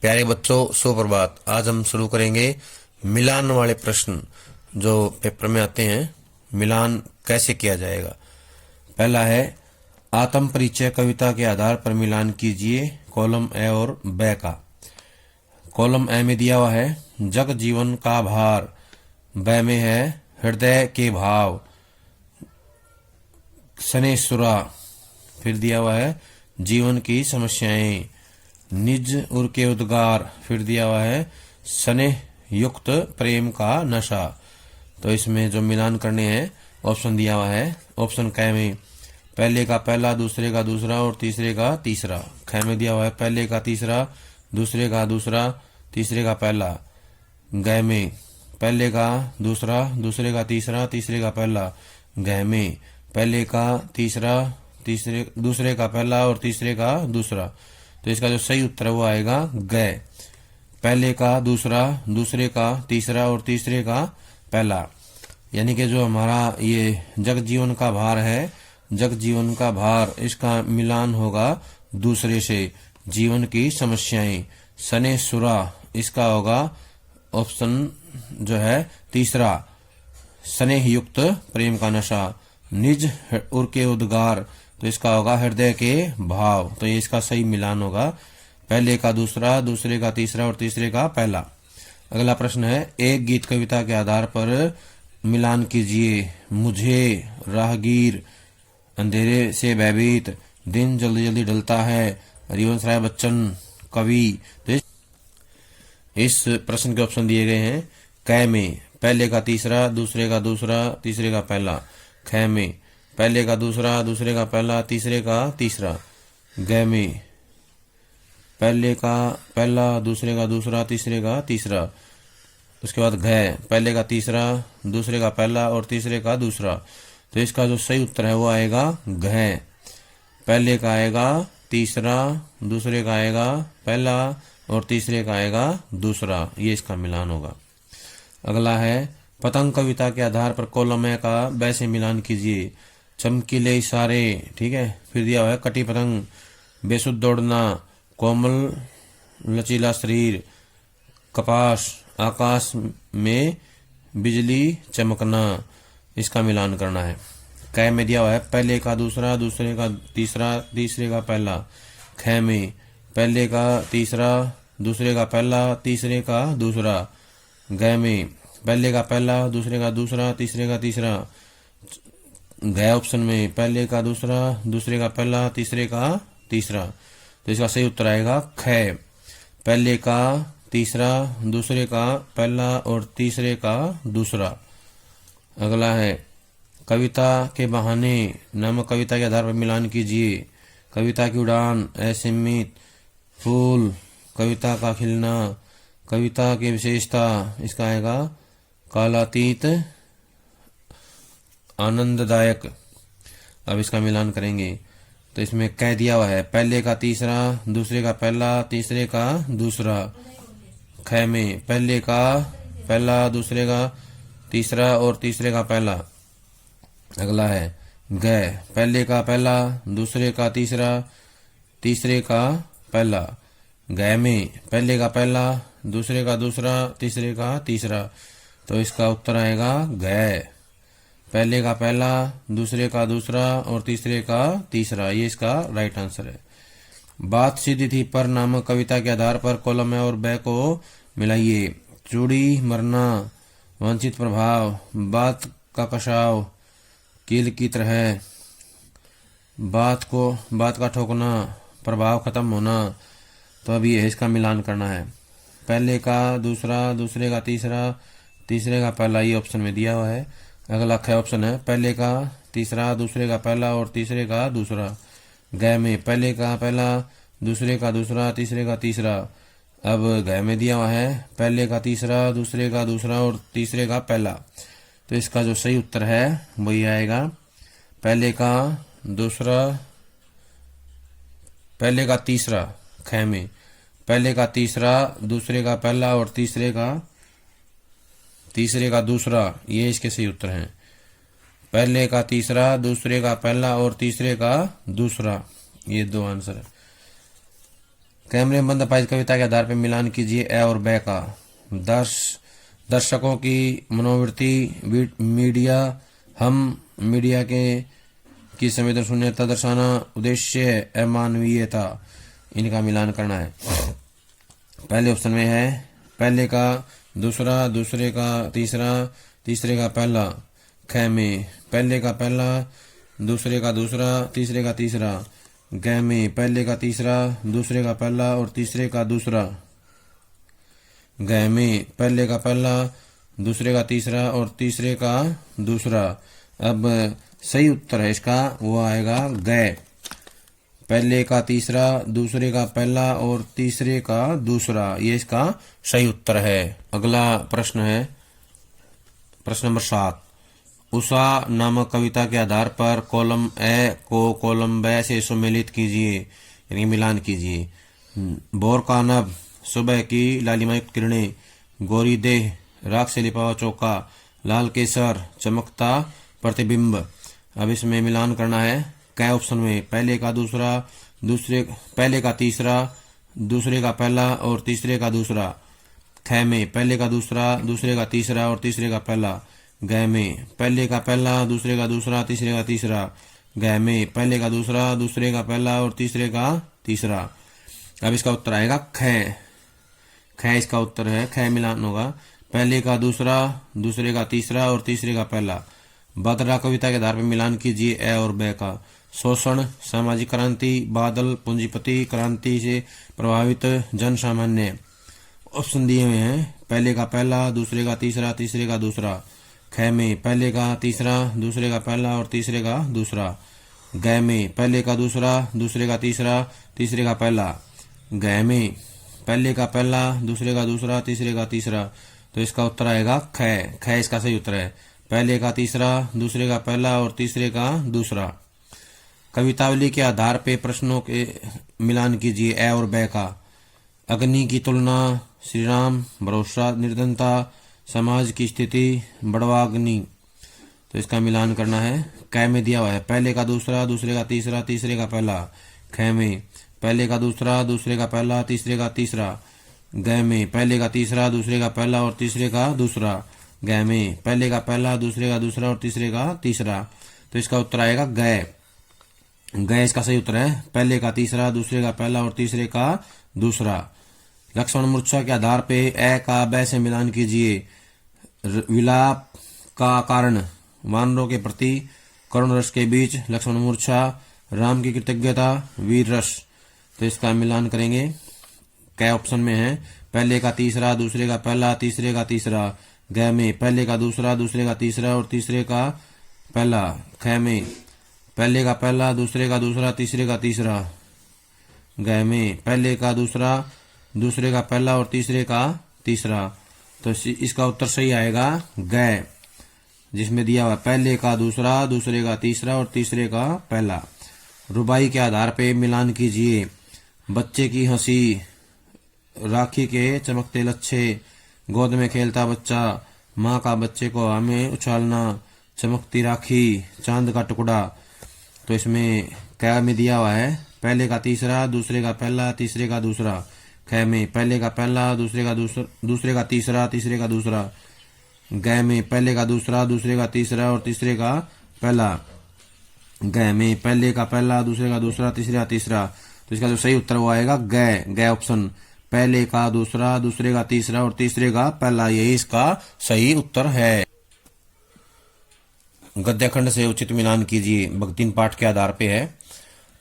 प्यारे बच्चों, सुप्रभात। आज हम शुरू करेंगे मिलान वाले प्रश्न जो पेपर में आते हैं। मिलान कैसे किया जाएगा। पहला है आत्म परिचय कविता के आधार पर मिलान कीजिए। कॉलम ए और ब का। कॉलम ए में दिया हुआ है जग जीवन का भार, ब में है हृदय के भाव, सने सुरा, फिर दिया हुआ है जीवन की समस्याएं, निज उर के उद्गार, फिर दिया हुआ है स्नेह युक्त प्रेम का नशा। तो इसमें जो मिलान करने हैं ऑप्शन दिया हुआ है। ऑप्शन क में पहले का पहला, दूसरे का दूसरा और तीसरे का तीसरा। ख में दिया हुआ है पहले का तीसरा, दूसरे का दूसरा, तीसरे का पहला। ग में पहले का दूसरा, दूसरे का तीसरा, तीसरे का पहला। घ में पहले का तीसरा, दूसरे का पहला और तीसरे का दूसरा। तो इसका जो सही उत्तर है वो आएगा ग। पहले का दूसरा, दूसरे का तीसरा और तीसरे का पहला। यानी कि जो हमारा ये जग जीवन का भार है, जग जीवन का भार, इसका मिलान होगा दूसरे से। जीवन की समस्याएं, सने सुरा, इसका होगा ऑप्शन जो है तीसरा, स्नेह युक्त प्रेम का नशा। निज उर के उद्गार, तो इसका होगा हृदय के भाव। तो ये इसका सही मिलान होगा, पहले का दूसरा, दूसरे का तीसरा और तीसरे का पहला। अगला प्रश्न है एक गीत कविता के आधार पर मिलान कीजिए। मुझे राहगीर, अंधेरे से भयभीत, दिन जल्दी जल्दी ढलता है, हरिवंश राय बच्चन कवि। तो इस प्रश्न के ऑप्शन दिए गए हैं। क में पहले का तीसरा, दूसरे का दूसरा, तीसरे का पहला। ख में पहले का दूसरा, दूसरे का पहला, तीसरे का तीसरा। ग में पहले का पहला, दूसरे का दूसरा, तीसरे का तीसरा। उसके बाद घ पहले का तीसरा, दूसरे का पहला और तीसरे का दूसरा। तो इसका जो सही उत्तर है वो आएगा घ। पहले का आएगा तीसरा, दूसरे का आएगा पहला और तीसरे का आएगा दूसरा। ये इसका मिलान होगा। अगला है पतंग कविता के आधार पर कॉलम ए का ब से मिलान कीजिए। चमकीले इशारे, ठीक है। फिर दिया हुआ है कटी पतंग, बेसुध दौड़ना, कोमल लचीला शरीर, कपास, आकाश में बिजली चमकना। इसका मिलान करना है। क में दिया हुआ है पहले का दूसरा, दूसरे का तीसरा, तीसरे का पहला। ख में पहले का तीसरा, दूसरे का पहला, तीसरे का दूसरा। ग में पहले का पहला, दूसरे का दूसरा, तीसरे का तीसरा। घ ऑप्शन में पहले का दूसरा, दूसरे का पहला, तीसरे का तीसरा। तो इसका सही उत्तर आएगा ख। पहले का तीसरा, दूसरे का पहला और तीसरे का दूसरा। अगला है कविता के बहाने नामक कविता के आधार पर मिलान कीजिए। कविता की उड़ान, असीमित, फूल, कविता का खिलना, कविता की विशेषता, इसका आएगा कालातीत, आनंददायक। अब इसका मिलान करेंगे तो इसमें कह दिया हुआ है पहले का तीसरा, दूसरे का पहला, तीसरे का दूसरा। ख में पहले का पहला, दूसरे का तीसरा और तीसरे का पहला। अगला है ग पहले का पहला, दूसरे का तीसरा, तीसरे का पहला। ग में पहले का पहला, दूसरे का दूसरा, तीसरे का तीसरा। तो इसका उत्तर आएगा ग। पहले का पहला, दूसरे का दूसरा और तीसरे का तीसरा। ये इसका राइट आंसर है। बात सीधी थी पर नामक कविता के आधार पर कॉलम ए और ब को मिलाइए। चूड़ी मरना, वांछित प्रभाव, बात का कशाव, कील की तरह, बात का ठोकना, प्रभाव खत्म होना। तो अभी इसका मिलान करना है। पहले का दूसरा, दूसरे का तीसरा, तीसरे का पहला। ये ऑप्शन में दिया हुआ है। अगला ख ऑप्शन है पहले का तीसरा, दूसरे का पहला और तीसरे का दूसरा। ग में पहले का पहला, दूसरे का दूसरा, तीसरे का तीसरा। अब घ में दिया हुआ है पहले का तीसरा, दूसरे का दूसरा और तीसरे का पहला। तो इसका जो सही उत्तर है वही आएगा पहले का दूसरा, पहले का तीसरा। ख में पहले का तीसरा, दूसरे का पहला और तीसरे का दूसरा। ये इसके सही उत्तर हैं। पहले का तीसरा, दूसरे का पहला और तीसरे का दूसरा। ये दो आंसर है। कैमरे बंद अपाहिज कविता के आधार पर मिलान कीजिए ए और बे का। दर्शकों की मनोवृत्ति, मीडिया, हम मीडिया के की संवेदन शून्यता दर्शाना, उद्देश्य अमानवीयता, इनका मिलान करना है। पहले ऑप्शन में है पहले का दूसरा, दूसरे का तीसरा, तीसरे का पहला। ख में पहले का पहला, दूसरे का दूसरा, तीसरे का तीसरा। ग में पहले का तीसरा, दूसरे का पहला और तीसरे का दूसरा। ग में पहले का पहला, दूसरे का तीसरा और तीसरे का दूसरा। अब सही उत्तर है इसका, वो आएगा ग। पहले का तीसरा, दूसरे का पहला और तीसरे का दूसरा, ये इसका सही उत्तर है। अगला प्रश्न है प्रश्न नंबर 7। उषा नामक कविता के आधार पर कॉलम ए को कॉलम ब से सम्मिलित कीजिए, यानी मिलान कीजिए। भोर का नभ, सुबह की लालिमायुक्त किरणें, गोरी देह, राख से लिपा हुआ चौका, लाल केसर, चमकता प्रतिबिंब। अब इसमें मिलान करना है। क ऑप्शन में पहले का दूसरा, पहले का तीसरा, दूसरे का पहला और तीसरे का दूसरा। ख में पहले का दूसरा, दूसरे का तीसरा और तीसरे का पहला। ग में पहले का पहला, दूसरे का दूसरा, तीसरे का तीसरा। ग में पहले का दूसरा, दूसरे का पहला और तीसरे का तीसरा। अब इसका उत्तर आएगा ख। ख इसका उत्तर है। ख मिलान होगा पहले का दूसरा, दूसरे का तीसरा और तीसरे का पहला। बादरा कविता के आधार पर मिलान कीजिए ए और ब का। शोषण, सामाजिक क्रांति, बादल, पूंजीपति क्रांति से प्रभावित जन सामान्य। ऑप्शन दिए हुए हैं पहले का पहला, दूसरे का तीसरा, तीसरे का दूसरा। ख में पहले का तीसरा, दूसरे का पहला और तीसरे का दूसरा। ग में पहले का दूसरा, दूसरे का तीसरा, तीसरे का पहला। ग में पहले का पहला, दूसरे का दूसरा, तीसरे का तीसरा। तो इसका उत्तर आएगा ख। ख इसका सही उत्तर है। पहले का तीसरा, दूसरे का पहला और तीसरे का दूसरा। कवितावली के आधार पे प्रश्नों के मिलान कीजिए ए और ब का। अग्नि की तुलना, श्री राम, भरोसा, निर्धनता, समाज की स्थिति, बड़वाग्नि। तो इसका मिलान करना है। क में दिया हुआ है पहले का दूसरा, दूसरे का तीसरा, तीसरे का पहला। ख में पहले का दूसरा, दूसरे का पहला, तीसरे का तीसरा। ग में पहले का तीसरा, दूसरे का पहला और तीसरे का दूसरा। ग में पहले का पहला, दूसरे का दूसरा और तीसरे का तीसरा। तो इसका उत्तर आएगा ग। ग इसका सही उत्तर है। पहले का तीसरा, दूसरे का पहला और तीसरे का दूसरा। लक्ष्मण मूर्छा के आधार पे ए का ब से मिलान कीजिए। विलाप का कारण, वानरों के प्रति करुण रस के बीच लक्ष्मण मूर्छा, राम की कृतज्ञता, वीर रस। तो इसका मिलान करेंगे। क ऑप्शन में है पहले का तीसरा, दूसरे का पहला, तीसरे का तीसरा। ग में पहले का दूसरा, दूसरे का तीसरा और तीसरे का पहला। ख में पहले का पहला, दूसरे का दूसरा, तीसरे का तीसरा। ग में पहले का दूसरा, दूसरे का पहला और तीसरे का तीसरा। तो इसका उत्तर सही आएगा ग, जिसमें दिया हुआ पहले का दूसरा, दूसरे का तीसरा और तीसरे का पहला। रुबाई के आधार पे मिलान कीजिए। बच्चे की हंसी, राखी के चमकते लच्छे, गोद में खेलता बच्चा, माँ का बच्चे को हमें उछालना, चमकती राखी, चांद का टुकड़ा। तो इसमें क में दिया हुआ है पहले का तीसरा, दूसरे का पहला, तीसरे का दूसरा। ख में पहले का पहला, दूसरे का दूसरे का तीसरा, तीसरे का दूसरा। ग में पहले का दूसरा, दूसरे का तीसरा और तीसरे का पहला। ग में पहले का पहला, दूसरे का दूसरा, तीसरे का तीसरा। तो इसका जो सही उत्तर वो आएगा ग। ग ऑप्शन, पहले का दूसरा, दूसरे का तीसरा और तीसरे का पहला, यही इसका सही उत्तर है। गद्य खंड से उचित मिलान कीजिए। भक्तिन पाठ के आधार पे है।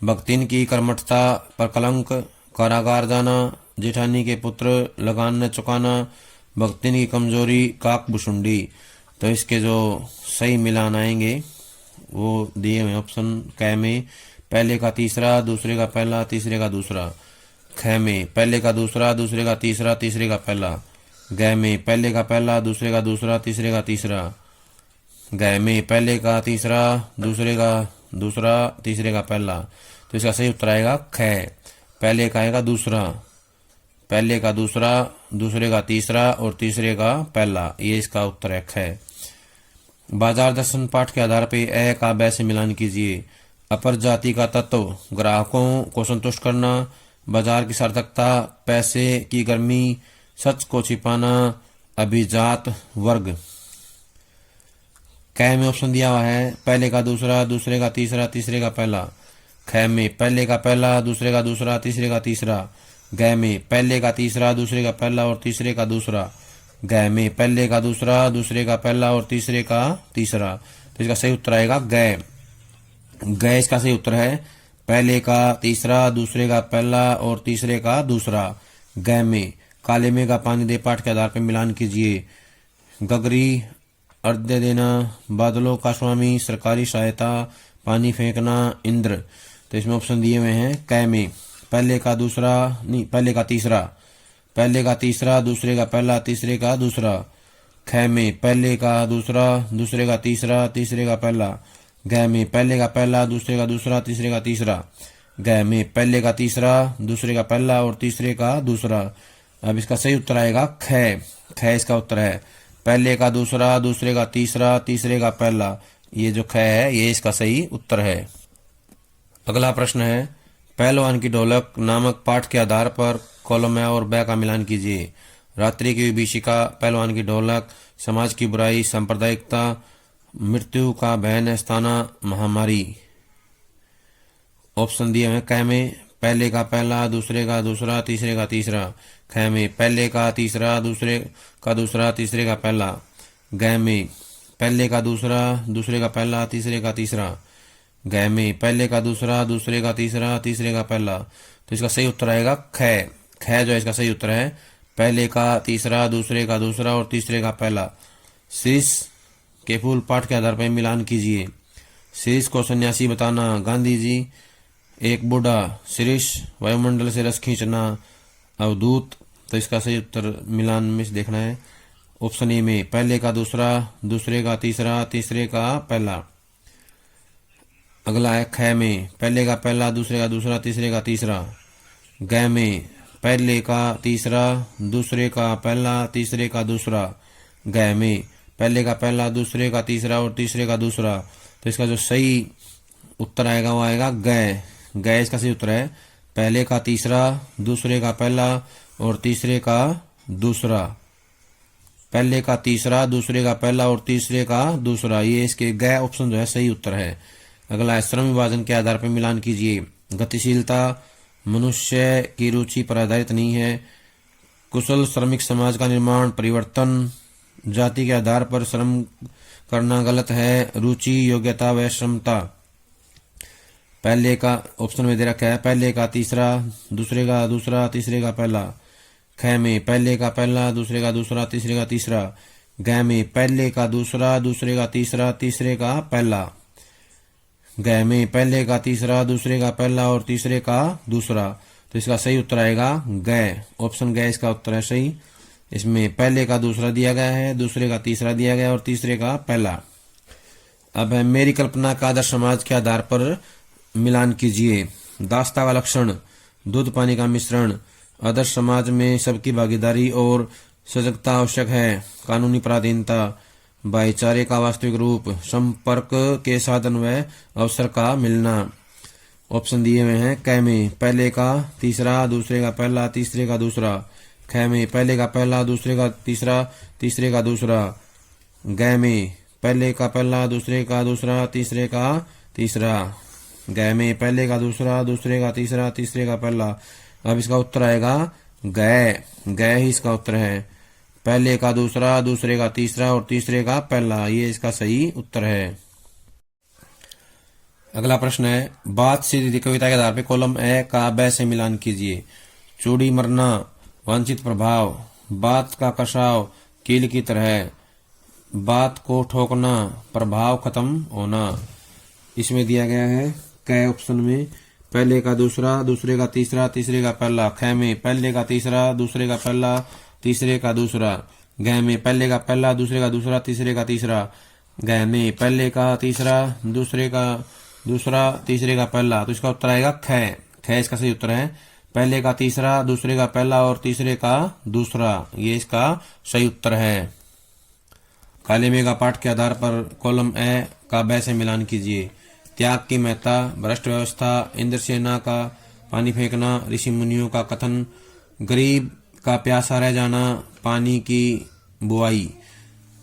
भक्तिन की कर्मठता पर कलंक, कारागार जाना, जेठानी के पुत्र, लगान न चुकाना, भक्तिन की कमजोरी, काक भुषुंडी। तो इसके जो सही मिलान आएंगे वो दिए हुए ऑप्शन। क में पहले का तीसरा, दूसरे का पहला, तीसरे का दूसरा। ख में पहले का दूसरा, दूसरे का तीसरा, तीसरे का पहला। ग में पहले का पहला, दूसरे का दूसरा, तीसरे का तीसरा। ग में पहले का तीसरा, दूसरे का दूसरा, तीसरे का पहला। तो इसका सही उत्तर आएगा ख। पहले का आएगा दूसरा, पहले का दूसरा, दूसरे का तीसरा और तीसरे का पहला, ये इसका उत्तर है ख। बाजार दर्शन पाठ के आधार पर ए का ब से मिलान कीजिए। अपर जाति का तत्व, ग्राहकों को संतुष्ट करना, बाजार की सार्थकता, पैसे की गर्मी, सच को छिपाना, अभिजात वर्ग। कै में ऑप्शन दिया हुआ है पहले का दूसरा, दूसरे का तीसरा, तीसरे का पहला। ख में पहले का पहला, दूसरे का दूसरा, तीसरे का तीसरा। ग में पहले का तीसरा, दूसरे का पहला और तीसरे का दूसरा। ग में पहले का दूसरा, दूसरे का पहला और तीसरे का तीसरा। तो इसका सही उत्तर आएगा ग। ग इसका सही उत्तर है पहले का तीसरा, दूसरे का पहला और तीसरे का दूसरा। ग में काले में का पानी दे पाठ के आधार पर मिलान कीजिए। गगरी, अर्घ देना, बादलों का स्वामी, सरकारी सहायता, पानी फेंकना, इंद्र। तो इसमें ऑप्शन दिए हुए हैं कै में पहले का दूसरा, नहीं पहले का तीसरा, पहले का तीसरा, दूसरे का पहला, तीसरे का दूसरा। ख में पहले का दूसरा, दूसरे का तीसरा, तीसरे का पहला। ग में पहले का पहला, दूसरे का दूसरा, तीसरे का तीसरा। ग में पहले का तीसरा, दूसरे का पहला और तीसरे का दूसरा। अब इसका सही उत्तर आएगा ख। ख इसका उत्तर है पहले का दूसरा, दूसरे का तीसरा, तीसरे का पहला। ये जो ख है ये इसका सही उत्तर है। अगला प्रश्न है पहलवान की ढोलक नामक पाठ के आधार पर कॉलम ए और ब का मिलान कीजिए। रात्रि की विभीषिका, पहलवान की ढोलक, समाज की बुराई, सांप्रदायिकता, मृत्यु का भय न स्थाना, महामारी। ऑप्शन दिए हैं क में पहले का पहला, दूसरे का दूसरा, तीसरे का तीसरा। ख में पहले का तीसरा, दूसरे का दूसरा, तीसरे का पहला। ग में पहले का दूसरा, दूसरे का पहला, तीसरे का तीसरा। ग में पहले का दूसरा, दूसरे का तीसरा, तीसरे का पहला। तो इसका सही उत्तर आएगा ख। ख जो इसका सही उत्तर है पहले का तीसरा, दूसरे का दूसरा और तीसरे का पहला। शीर्ष के फूल पाठ के आधार पर मिलान कीजिए। शीर्ष को सन्यासी बताना, गांधी जी, एक बूढ़ा, शीर्ष वायुमंडल से रस खींचना, अवधूत। तो इसका सही उत्तर मिलान में से देखना है ऑप्शन ए में पहले का दूसरा, दूसरे का तीसरा, तीसरे का पहला। अगला है ख में पहले का पहला, दूसरे का दूसरा, तीसरे का तीसरा। ग में पहले का तीसरा, दूसरे का पहला, तीसरे का दूसरा। ग में पहले का पहला, दूसरे का तीसरा और तीसरे का दूसरा। तो इसका जो सही उत्तर आएगा वो आएगा ग। ग इसका सही उत्तर है पहले का तीसरा, दूसरे का पहला और तीसरे का दूसरा। पहले का तीसरा, दूसरे का पहला और तीसरे का दूसरा। ये इसके ग ऑप्शन जो है सही उत्तर है। अगला है श्रम विभाजन के आधार पर मिलान कीजिए। गतिशीलता मनुष्य की रुचि पर आधारित नहीं है। कुशल श्रमिक समाज का निर्माण, परिवर्तन, जाति के आधार पर श्रम करना गलत है, रुचि, योग्यता व क्षमता। पहले का ऑप्शन में दे रखा है पहले का तीसरा, दूसरे का दूसरा, तीसरे का पहला। ख में पहले का पहला, दूसरे का दूसरा, तीसरे का तीसरा। ग में पहले का दूसरा, दूसरे का तीसरा, तीसरे का पहला। ग में पहले का तीसरा, दूसरे का पहला और तीसरे का दूसरा। तो इसका सही उत्तर आएगा ग। ऑप्शन ग इसका उत्तर है सही। इसमें पहले का दूसरा दिया गया है, दूसरे का तीसरा दिया गया और तीसरे का पहला। अब है मेरी कल्पना का आदर्श समाज के आधार पर मिलान कीजिए। दास्ता का लक्षण, दूध पानी का मिश्रण, आदर्श समाज में सबकी भागीदारी और सजगता आवश्यक है, कानूनी पराधीनता, भाईचारे का वास्तविक रूप, संपर्क के साधन व अवसर का मिलना। ऑप्शन दिए हुए हैं क में पहले का तीसरा, दूसरे का पहला, तीसरे का दूसरा। ख में पहले का पहला, दूसरे का तीसरा, तीसरे का दूसरा। ग में पहले का पहला, दूसरे का दूसरा, तीसरे का तीसरा। ग में पहले का दूसरा, दूसरे का तीसरा, तीसरे का पहला। अब इसका उत्तर आएगा ग। ग ही इसका उत्तर है पहले का दूसरा, दूसरे का तीसरा और तीसरे का पहला। ये इसका सही उत्तर है। अगला प्रश्न है बात सीधी कविता के आधार पर कॉलम ए का ब से मिलान कीजिए। चूड़ी मरना, वांछित प्रभाव, बात का कसाव, कील की तरह, बात को ठोकना, प्रभाव खत्म होना। इसमें दिया गया है क ऑप्शन में पहले का दूसरा, दूसरे का तीसरा, तीसरे का पहला। ख में पहले का तीसरा, दूसरे का पहला, तीसरे का दूसरा। ग में पहले का पहला, दूसरे का दूसरा, तीसरे का तीसरा। ग में पहले का तीसरा, दूसरे का दूसरा, तीसरे का पहला। तो इसका उत्तर आएगा ख। ख इसका सही उत्तर है पहले का तीसरा, दूसरे का पहला और तीसरे का दूसरा। ये इसका सही उत्तर है। काले मेघा पाठ के आधार पर कॉलम ए का ब से मिलान कीजिए। त्याग की महत्ता, भ्रष्ट व्यवस्था, इंद्रसेना का पानी फेंकना, ऋषि मुनियों का कथन, गरीब का प्यासा रह जाना, पानी की बुआई।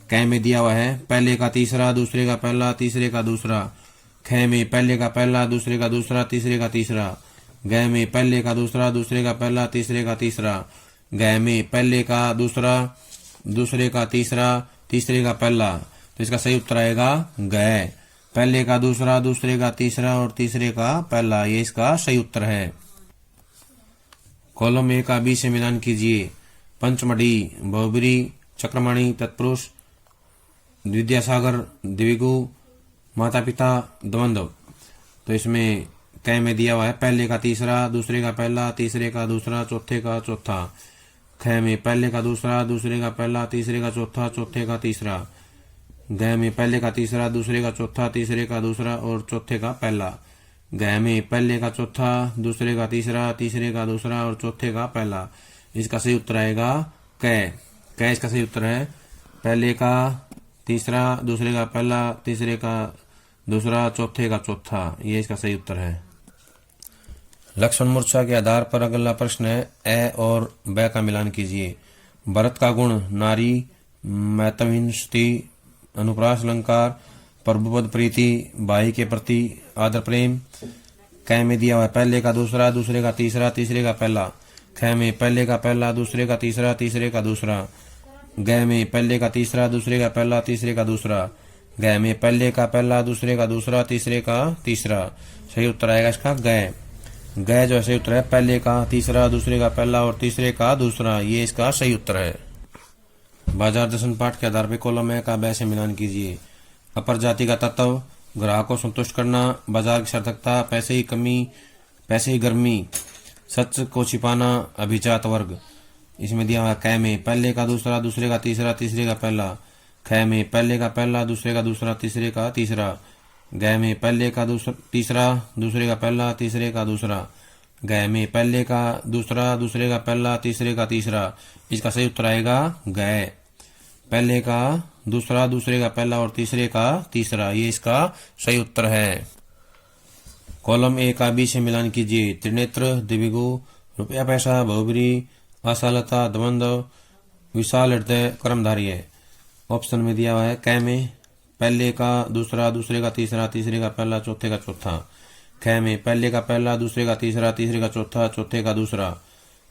कै में दिया हुआ है पहले का तीसरा, दूसरे का पहला, तीसरे का दूसरा। ख में पहले का पहला, दूसरे का दूसरा, तीसरे का तीसरा। ग में पहले का दूसरा, दूसरे का पहला, तीसरे का तीसरा। ग में पहले का दूसरा, दूसरे का तीसरा, तीसरे का पहला। तो इसका सही उत्तर आएगा ग। पहले का दूसरा, दूसरे का तीसरा और तीसरे का पहला, ये इसका सही उत्तर है। कॉलम ए का बी से मिलान कीजिए। पंचमढ़ी बहुब्री, चक्रमणि तत्पुरुष, विद्यासागर द्विगु, माता पिता द्वंद्व। तो इसमें कै में दिया हुआ है पहले का तीसरा, दूसरे का पहला, तीसरे का दूसरा, चौथे का चौथा। ख में पहले का दूसरा, दूसरे का पहला, तीसरे का चौथा, चौथे का तीसरा। ग में पहले का तीसरा, दूसरे का चौथा, तीसरे का दूसरा और चौथे का पहला। ग में पहले का चौथा, दूसरे का तीसरा, तीसरे का दूसरा और चौथे का पहला। इसका सही उत्तर आएगा कै। कै इसका सही उत्तर है। पहले का तीसरा, दूसरे का पहला, तीसरे का दूसरा, चौथे का चौथा, ये इसका सही उत्तर है। लक्षण मूर्छा के आधार पर अगला प्रश्न है ए और ब का मिलान कीजिए। भरत का गुण नारी, मैथुन स्थिति, अनुप्रास अलंकार, प्रभुपद प्रीति, भाई के प्रति आदर प्रेम। कै में दिया हुआ है पहले का दूसरा, दूसरे का तीसरा, तीसरे का पहला। ख में पहले का पहला, दूसरे का तीसरा, तीसरे का दूसरा। ग में पहले का तीसरा, दूसरे का पहला, तीसरे का दूसरा। ग में पहले का पहला, दूसरे का दूसरा, तीसरे का तीसरा। सही उत्तर आएगा इसका ग। ग जो सही उत्तर है पहले का तीसरा, दूसरे का पहला और तीसरे का दूसरा, ये इसका सही उत्तर है। बाजार दर्शन पाठ के आधार पर कॉलम ए का ब से मिलान कीजिए। अपर जाति का तत्व, ग्राहक को संतुष्ट करना, बाजार की सार्थकता, पैसे की कमी, पैसे की गर्मी, सच को छिपाना, अभिजात वर्ग। इसमें दिया हुआ कै में पहले का दूसरा, दूसरे का तीसरा, तीसरे का पहला। ख में पहले का पहला, दूसरे का दूसरा, तीसरे का तीसरा। ग में पहले का तीसरा, दूसरे का पहला, तीसरे का दूसरा। ग में पहले का दूसरा, दूसरे का पहला, तीसरे का तीसरा। इसका सही उत्तर आएगा ग। पहले का दूसरा, दूसरे का पहला और तीसरे का तीसरा, ये इसका सही उत्तर है। कॉलम ए का बी से मिलान कीजिए। त्रिनेत्र, दिविगु, रुपया पैसा, बहुब्री, आशालता, द्वंद्व, विशाल हृदय, कर्मधारी है। ऑप्शन में दिया हुआ है कै में पहले का दूसरा, दूसरे का तीसरा, तीसरे का पहला, चौथे का चौथा। ख में पहले का पहला, दूसरे का तीसरा, तीसरे का चौथा, चौथे का दूसरा।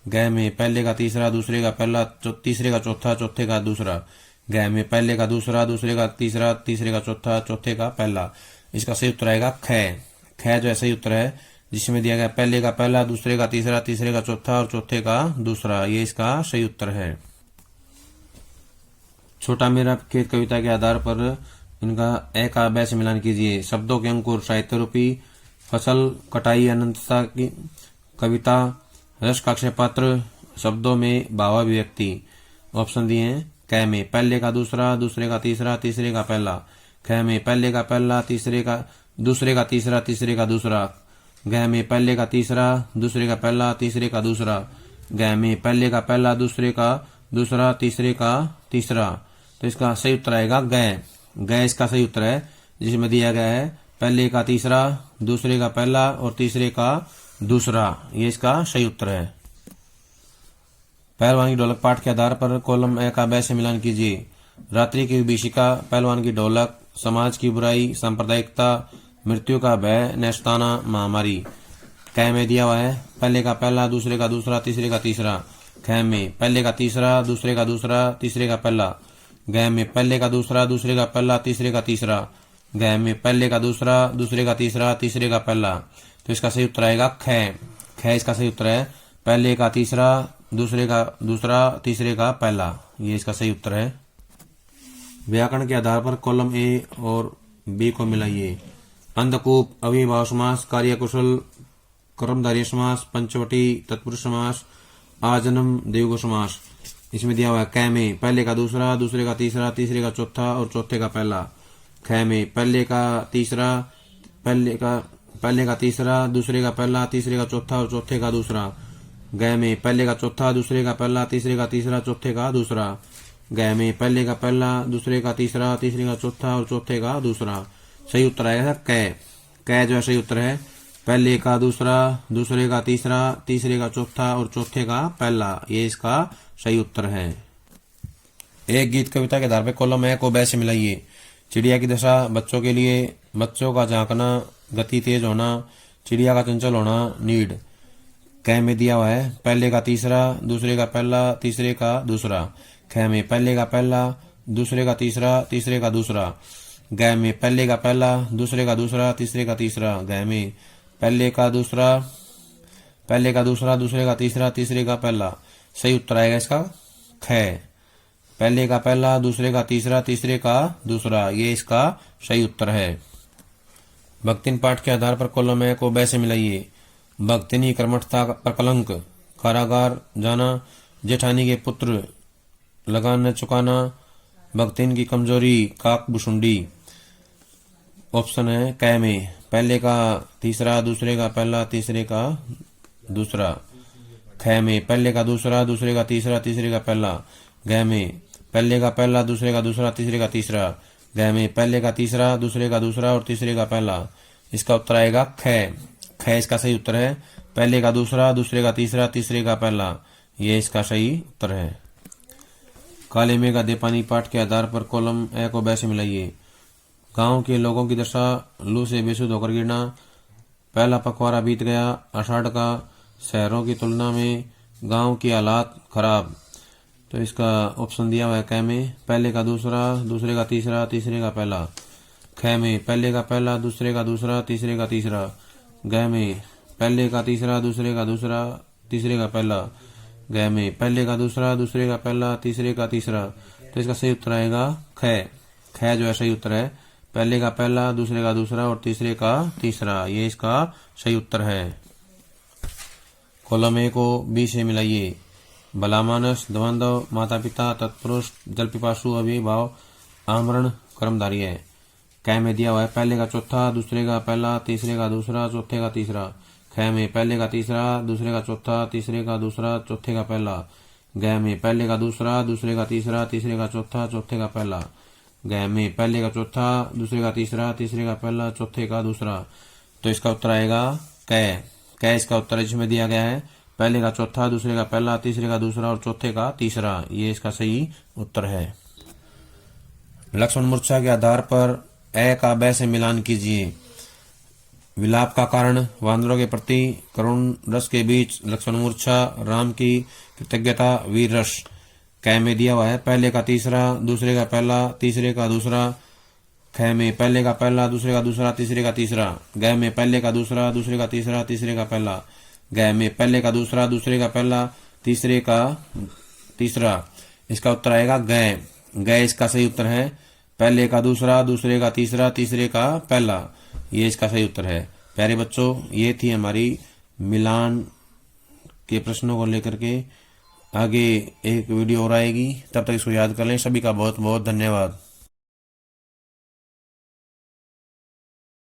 ग में पहले का तीसरा, दूसरे का पहला, तीसरे का चौथा, चौथे का दूसरा। ग में पहले का दूसरा, दूसरे का तीसरा, तीसरे का चौथा, चौथे का पहला। इसका सही उत्तर आएगा ख। ख जो है सही उत्तर है, जिसमें दिया गया पहले का पहला, दूसरे का तीसरा, तीसरे का चौथा और चौथे का दूसरा, ये इसका सही उत्तर है। छोटा मेरा खेत कविता के आधार पर इनका ए का ब से मिलान कीजिए। शब्दों के अंकुर, साहित्य रूपी, फसल कटाई, अनंतता की कविता, रस का अक्षय पात्र, शब्दों में भावाभिव्यक्ति। ऑप्शन दिए हैं कै में पहले का दूसरा, दूसरे का तीसरा, तीसरे का पहला। ख में पहले का पहला, तीसरे का दूसरे का तीसरा, तीसरे का दूसरा। ग में पहले का तीसरा, दूसरे का पहला, तीसरे का दूसरा। ग में पहले का पहला, दूसरे का दूसरा, तीसरे का तीसरा। तो इसका सही उत्तर आएगा ग। ग इसका सही उत्तर है, जिसमें दिया गया है पहले का तीसरा, दूसरे का पहला और तीसरे का दूसरा, ये इसका सही उत्तर है। पहलवान की ढोलक पाठ के आधार पर कॉलम ए का ब से मिलान कीजिए। रात्रि की विभीषिका, पहलवान की ढोलक, समाज की बुराई, सांप्रदायिकता, मृत्यु का भय, नेस्ताना, महामारी। कै में दिया हुआ है पहले का पहला, दूसरे का दूसरा, तीसरे का तीसरा। ख में पहले का तीसरा, दूसरे का दूसरा, तीसरे का पहला। ग में पहले का दूसरा, दूसरे का पहला, तीसरे का तीसरा। ग में पहले का दूसरा, दूसरे का तीसरा, तीसरे का पहला। तो इसका सही उत्तर आएगा ख। ख इसका सही उत्तर है, पहले का तीसरा, दूसरे का दूसरा, तीसरे का पहला, ये इसका सही उत्तर है। व्याकरण के आधार पर कॉलम ए और बी को मिलाइए। अंधकूप, अव्ययभाव समास, कार्यकुशल, कर्मधारय समास, पंचवटी, तत्पुरुष समास, आजन्म, द्विगु समास। इसमें दिया हुआ है कै में पहले का दूसरा, दूसरे का तीसरा, तीसरे का चौथा और चौथे का पहला। ख में पहले का तीसरा, पहले का तीसरा, दूसरे का पहला, तीसरे का चौथा और चौथे का दूसरा। ग में पहले का चौथा, दूसरे का पहला, तीसरे का तीसरा, चौथे का दूसरा। ग में पहले का पहला, दूसरे का तीसरा, तीसरे का चौथा और चौथे का दूसरा। सही उत्तर आएगा कै। कै जो है सही उत्तर है, पहले का दूसरा, दूसरे का तीसरा, तीसरे का चौथा और चौथे का पहला, ये इसका सही उत्तर है। एक गीत कविता के आधार पर कॉलम ए को ब से मिलाइए। चिड़िया की दशा बच्चों के लिए, बच्चों का झांकना, गति तेज होना, चिड़िया का चंचल होना, नीड। क में दिया हुआ है पहले का तीसरा, दूसरे का पहला, तीसरे का दूसरा। ख में पहले का पहला, दूसरे का तीसरा, तीसरे का दूसरा। ग में पहले का पहला, दूसरे का दूसरा, तीसरे का तीसरा। ग में पहले का दूसरा, पहले का दूसरा, दूसरे का तीसरा, तीसरे का पहला। सही उत्तर आएगा इसका ख। पहले का पहला, दूसरे का तीसरा, तीसरे का दूसरा, ये इसका सही उत्तर है। भक्तिन पाठ के आधार पर कॉलम ए को ब से मिलाइए। भक्तिनी कर्मठता पर कलंक, कारागार जाना, जेठानी के पुत्र, लगान न चुकाना, भक्तिन की कमजोरी, काक बुशुंडी। ऑप्शन है क में पहले का तीसरा, दूसरे का पहला, तीसरे का दूसरा। ख में पहले का दूसरा, दूसरे का तीसरा, तीसरे का पहला। ग में पहले का पहला, दूसरे का दूसरा, तीसरे का तीसरा। ग में पहले का तीसरा, दूसरे का दूसरा और तीसरे का पहला। इसका उत्तर आएगा ख। ख इसका सही उत्तर है। पहले का दूसरा, दूसरे का तीसरा, तीसरे का पहला, ये इसका सही उत्तर है। काले मेघ दे पानी पाठ के आधार पर कॉलम ए को ब से मिलाइए। गांव के लोगों की दशा, लू से बेसुध होकर गिरना, पहला पखवाड़ा बीत गया, आषाढ़ का, शहरों की तुलना में गांव की हालात खराब। तो इसका ऑप्शन दिया हुआ है क में पहले का दूसरा, दूसरे का तीसरा, तीसरे का पहला। ख में पहले का पहला, दूसरे का दूसरा, तीसरे का तीसरा। ग में पहले का तीसरा, दूसरे का दूसरा, तीसरे का पहला। ग में पहले का दूसरा, दूसरे का पहला, तीसरे का तीसरा। तो इसका सही उत्तर आएगा ख। ख जो है सही उत्तर है। पहले का पहला, दूसरे का दूसरा और तीसरे का तीसरा, ये इसका सही उत्तर है। कॉलम ए को बी से मिलाइए। भला मानस, द्वंद्व, माता पिता, तत्पुरुष, जल पिपासु, अभिभाव, आमरण, कर्मधारी है। क में दिया हुआ है पहले का चौथा, दूसरे का पहला, तीसरे का दूसरा, चौथे का तीसरा। ख में पहले का तीसरा, दूसरे का चौथा, तीसरे का दूसरा, चौथे का पहला। ग में पहले का दूसरा, दूसरे का तीसरा, तीसरे का चौथा, चौथे का पहला। ग में पहले का चौथा, दूसरे का तीसरा, तीसरे का पहला, चौथे का दूसरा। तो इसका उत्तर आएगा क। क इसका उत्तर इसमें दिया गया है पहले का चौथा, दूसरे का पहला, तीसरे का दूसरा और चौथे का तीसरा, ये इसका सही उत्तर है। लक्ष्मण मूर्छा के आधार पर ए का ब से मिलान कीजिए। विलाप का कारण, वानरों के प्रति करुण रस के बीच लक्ष्मण मूर्छा, राम की कृतज्ञता, वीर रस। क में दिया हुआ है पहले का तीसरा, दूसरे का पहला, तीसरे का दूसरा। ख में पहले का पहला, दूसरे का दूसरा, तीसरे का तीसरा। ग में पहले का दूसरा, दूसरे का तीसरा, तीसरे का पहला। ग में पहले का दूसरा, दूसरे का पहला, तीसरे का तीसरा। इसका उत्तर आएगा ग। ग इसका सही उत्तर है। पहले का दूसरा, दूसरे का तीसरा, तीसरे का पहला, ये इसका सही उत्तर है। प्यारे बच्चों, ये थी हमारी मिलान के प्रश्नों को लेकर के। आगे एक वीडियो और आएगी, तब तक इसको याद कर लें। सभी का बहुत बहुत धन्यवाद।